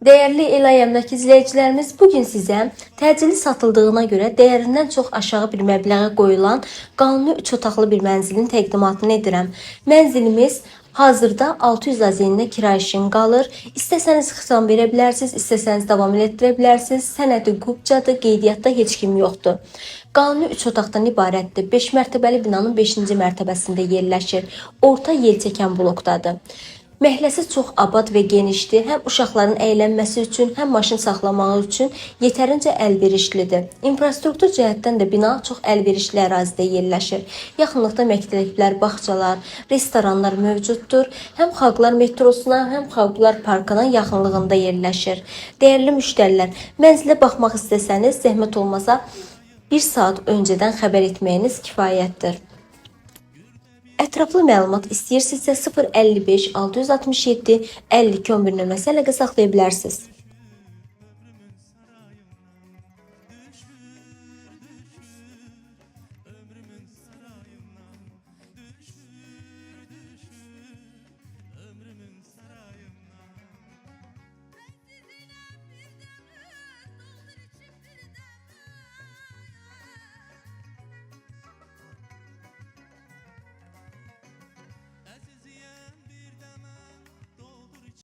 Değerli El-Ayemdəki izləyicilərimiz, bugün sizə təcili satıldığına görə dəyərindən çox aşağı bir məbləğə qoyulan qanuni 3 otaqlı bir mənzilin təqdimatını edirəm. Mənzilimiz hazırda 600 azenində kirayə qalır. İstəsəniz xitam verə bilərsiniz, istəsəniz davam etdirə bilərsiniz. Sənədi qubcadır, qeydiyyatda heç kim yoxdur. Qanuni 3 otaqdan ibarətdir. 5 mərtəbəli binanın 5-ci mərtəbəsində yerləşir. Orta yelçəkən blokdadır. Məhəlləsi çox abad və genişdir. Həm uşaqların əylənməsi üçün, həm maşın saxlamağı üçün yetərincə əlverişlidir. İnfrastruktur cəhətdən də bina çox əlverişli ərazidə yerləşir. Yaxınlıqda məktəblər, bağçalar, restoranlar mövcuddur. Həm Xalqlar metrosuna, həm Xalqlar parkına yaxınlığında yerləşir. Dəyərli müştərilər, mənzilə baxmaq istəsəniz, zəhmət olmasa 1 saat öncədən xəbər etməyiniz kifayətdir. Ətraflı məlumat istəyirsinizsə 055 667 52 11 nömrəsi əlaqə saxlaya bilərsiniz.